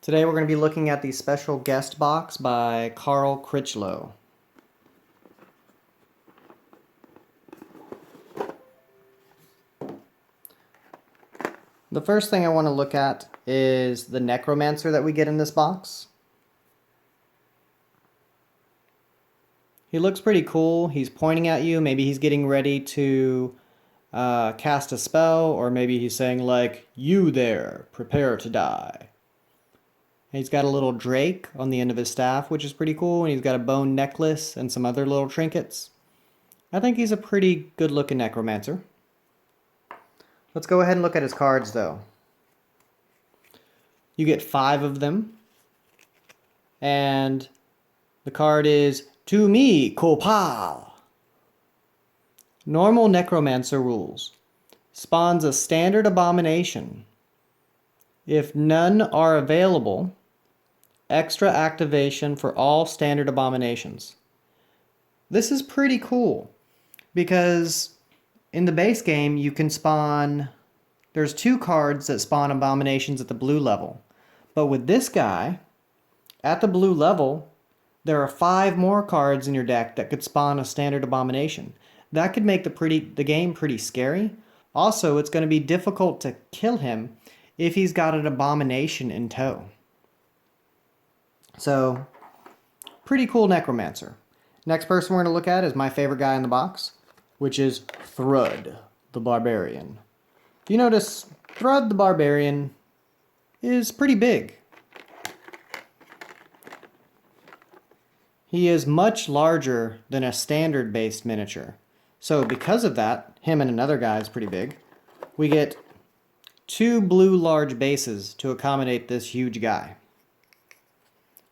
Today we're going to be looking at the special guest box by Critchlow. The first thing I want to look at is the Necromancer that we get in this box. He looks pretty cool. He's pointing at you. Maybe he's getting ready to cast a spell, or maybe he's saying like, "You there, prepare to die." He's got a little drake on the end of his staff, which is pretty cool, and he's got a bone necklace and some other little trinkets. I think he's a pretty good looking Necromancer. Let's go ahead and look at his cards though. You get 5 of them, and the card is "To me, Kopal." Normal Necromancer rules. Spawns a standard abomination. If none are available, extra activation for all standard abominations. This is pretty cool because in the base game you can spawn, there's 2 cards that spawn abominations at the blue level. But with this guy, at the blue level, there are 5 more cards in your deck that could spawn a standard abomination. That could make the game pretty scary. Also, it's going to be difficult to kill him if he's got an abomination in tow. So, pretty cool Necromancer. Next person we're going to look at is my favorite guy in the box, which is Thrud, the Barbarian. If you notice, Thrud the Barbarian is pretty big. He is much larger than a standard-based miniature. So because of that, him and another guy is pretty big. We get 2 blue large bases to accommodate this huge guy.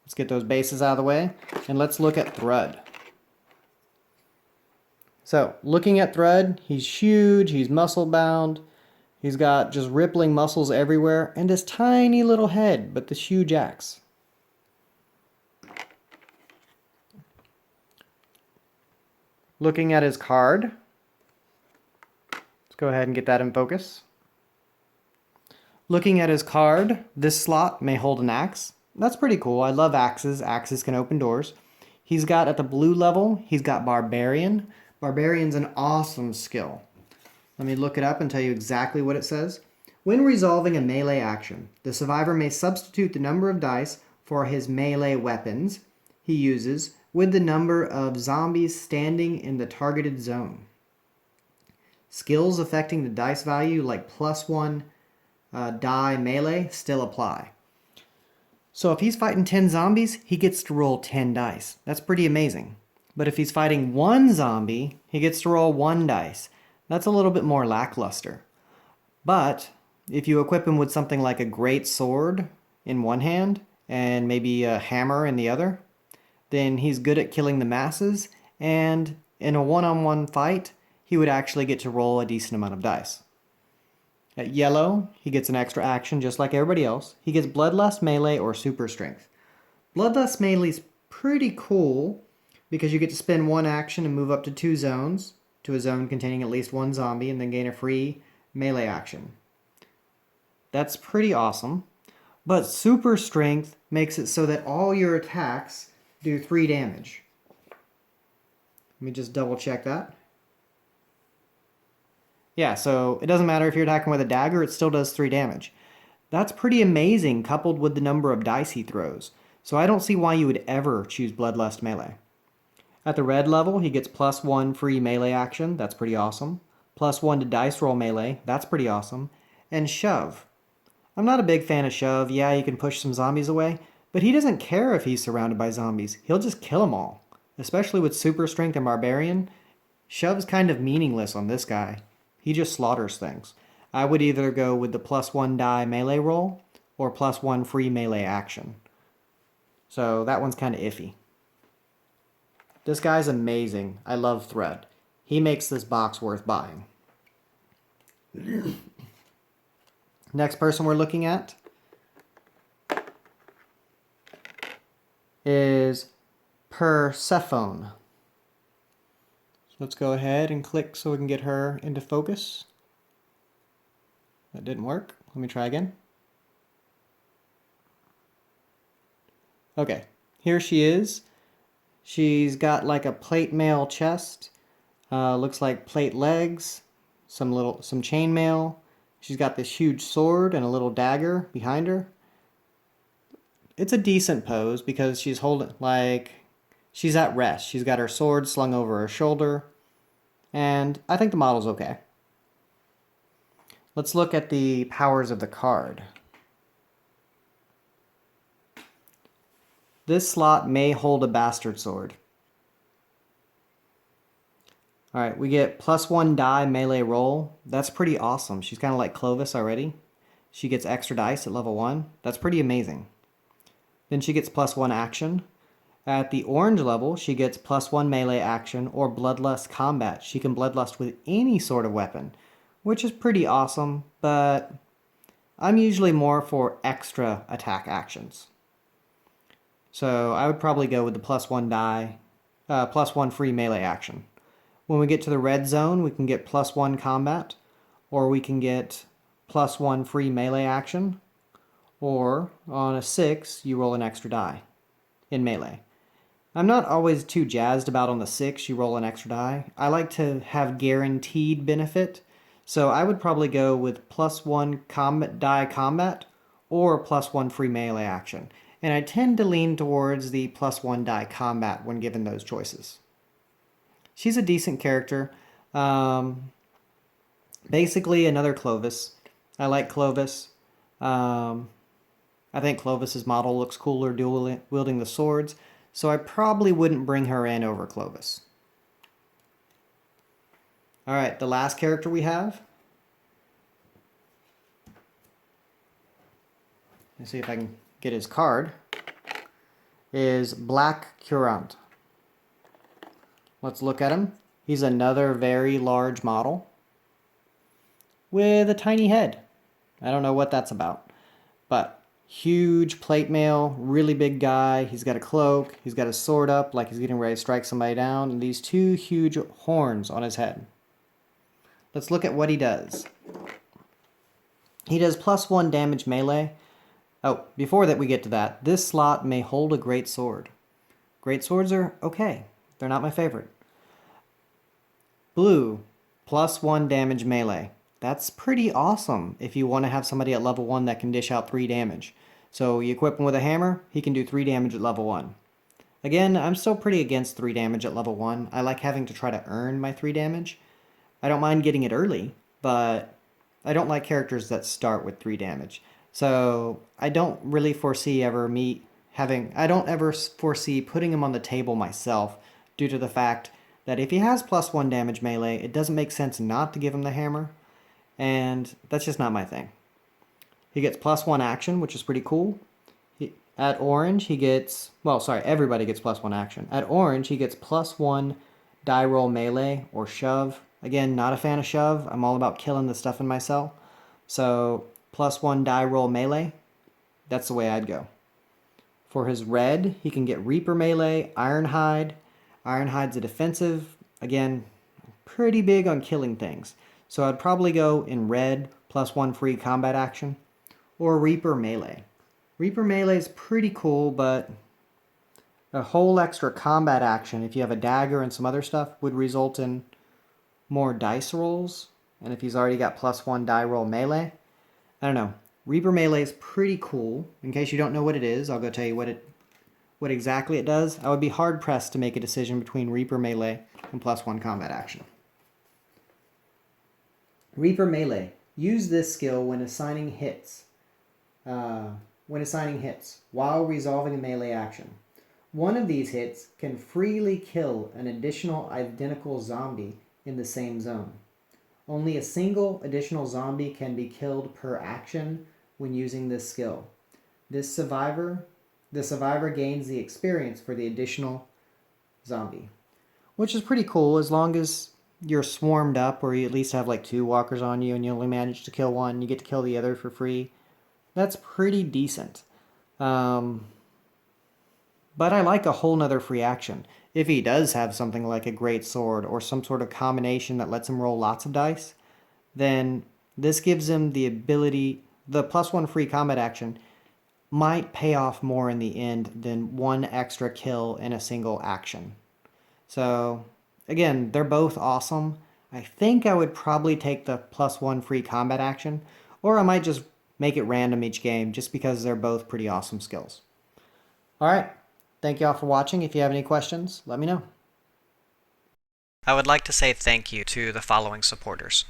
Let's get those bases out of the way, and let's look at Thrud. So, looking at Thrud, he's huge, he's muscle-bound, he's got just rippling muscles everywhere, and this tiny little head, but this huge axe. Looking at his card, let's go ahead and get that in focus. Looking at his card, this slot may hold an axe. That's pretty cool. I love axes. Axes can open doors. He's got, at the blue level, he's got Barbarian. Barbarian's an awesome skill. Let me look it up and tell you exactly what it says. When resolving a melee action, the survivor may substitute the number of dice for his melee weapons he uses with the number of zombies standing in the targeted zone. Skills affecting the dice value, like +1 die melee, still apply. So if he's fighting 10 zombies, he gets to roll 10 dice. That's pretty amazing. But if he's fighting 1 zombie, he gets to roll 1 dice. That's a little bit more lackluster. But if you equip him with something like a great sword in one hand and maybe a hammer in the other, then he's good at killing the masses, and in a one-on-one fight, he would actually get to roll a decent amount of dice. At yellow, he gets an extra action just like everybody else. He gets Bloodlust Melee or Super Strength. Bloodlust Melee is pretty cool because you get to spend 1 action and move up to 2 zones, to a zone containing at least 1 zombie, and then gain a free melee action. That's pretty awesome. But Super Strength makes it so that all your attacks do 3 damage. Let me just double check that. Yeah, so it doesn't matter if you're attacking with a dagger, it still does 3 damage. That's pretty amazing coupled with the number of dice he throws. So I don't see why you would ever choose Bloodlust Melee. At the red level, he gets +1 free melee action. That's pretty awesome. +1 to dice roll melee. That's pretty awesome. And Shove. I'm not a big fan of Shove. Yeah, you can push some zombies away, but he doesn't care if he's surrounded by zombies. He'll just kill them all. Especially with Super Strength and Barbarian, Shove's kind of meaningless on this guy. He just slaughters things. I would either go with the +1 die melee roll or +1 free melee action. So that one's kind of iffy. This guy's amazing. I love Thrud. He makes this box worth buying. Next person we're looking at is Persephone. Let's go ahead and click so we can get her into focus. That didn't work. Let me try again. Okay, here she is. She's got like a plate mail chest. Looks like plate legs, some chainmail. She's got this huge sword and a little dagger behind her. It's a decent pose because she's holding she's at rest. She's got her sword slung over her shoulder, and I think the model's okay. Let's look at the powers of the card. This slot may hold a bastard sword. Alright, we get +1 die melee roll. That's pretty awesome. She's kind of like Clovis already. She gets extra dice at level 1. That's pretty amazing. Then she gets +1 action. At the orange level, she gets +1 melee action or Bloodlust combat. She can Bloodlust with any sort of weapon, which is pretty awesome, but I'm usually more for extra attack actions. So I would probably go with the +1 die, +1 free melee action. When we get to the red zone, we can get +1 combat, or we can get +1 free melee action, or on a 6, you roll an extra die in melee. I'm not always too jazzed about on the 6 you roll an extra die. I like to have guaranteed benefit, so I would probably go with +1 die combat or +1 free melee action. And I tend to lean towards the +1 die combat when given those choices. She's a decent character. Basically another Clovis. I like Clovis. I think Clovis's model looks cooler wielding the swords, so I probably wouldn't bring her in over Clovis. Alright, the last character we have. Let's see if I can get his card. Is Black Currant. Let's look at him. He's another very large model with a tiny head. I don't know what that's about, but huge plate mail, really big guy. He's got a cloak. He's got a sword up like he's getting ready to strike somebody down, and these 2 huge horns on his head. Let's look at what he does. He does +1 damage melee. Oh, before that we get to that, this slot may hold a great sword. Great swords are okay. They're not my favorite. Blue, +1 damage melee. That's pretty awesome if you want to have somebody at level 1 that can dish out 3 damage. So you equip him with a hammer, he can do 3 damage at level 1. Again, I'm still pretty against 3 damage at level 1. I like having to try to earn my 3 damage. I don't mind getting it early, but I don't like characters that start with 3 damage. So I don't really foresee I don't ever foresee putting him on the table myself due to the fact that if he has +1 damage melee, it doesn't make sense not to give him the hammer, and that's just not my thing. He gets +1 action, which is pretty cool. At orange, he gets, everybody gets +1 action. At orange, he gets +1 die roll melee or shove. Again, not a fan of shove. I'm all about killing the stuff in my cell. So +1 die roll melee, that's the way I'd go. For his red, he can get Reaper melee, Ironhide. Ironhide's a defensive. Again, pretty big on killing things. So I'd probably go in red, +1 free combat action, or Reaper melee. Reaper melee is pretty cool, but a whole extra combat action, if you have a dagger and some other stuff, would result in more dice rolls. And if he's already got +1 die roll melee, I don't know. Reaper melee is pretty cool. In case you don't know what it is, I'll go tell you what exactly it does. I would be hard pressed to make a decision between Reaper melee and +1 combat action. Reaper melee. Use this skill when assigning hits. While resolving a melee action. One of these hits can freely kill an additional identical zombie in the same zone. Only a single additional zombie can be killed per action when using this skill. The survivor gains the experience for the additional zombie, which is pretty cool as long as you're swarmed up or you at least have like 2 walkers on you and you only manage to kill one, you get to kill the other for free. That's pretty decent. But I like a whole nother free action. If he does have something like a great sword or some sort of combination that lets him roll lots of dice, then this gives him the ability, the +1 free combat action might pay off more in the end than one extra kill in a single action. So again, they're both awesome. I think I would probably take the +1 free combat action, or I might just make it random each game just because they're both pretty awesome skills. Alright, thank you all for watching. If you have any questions, let me know. I would like to say thank you to the following supporters: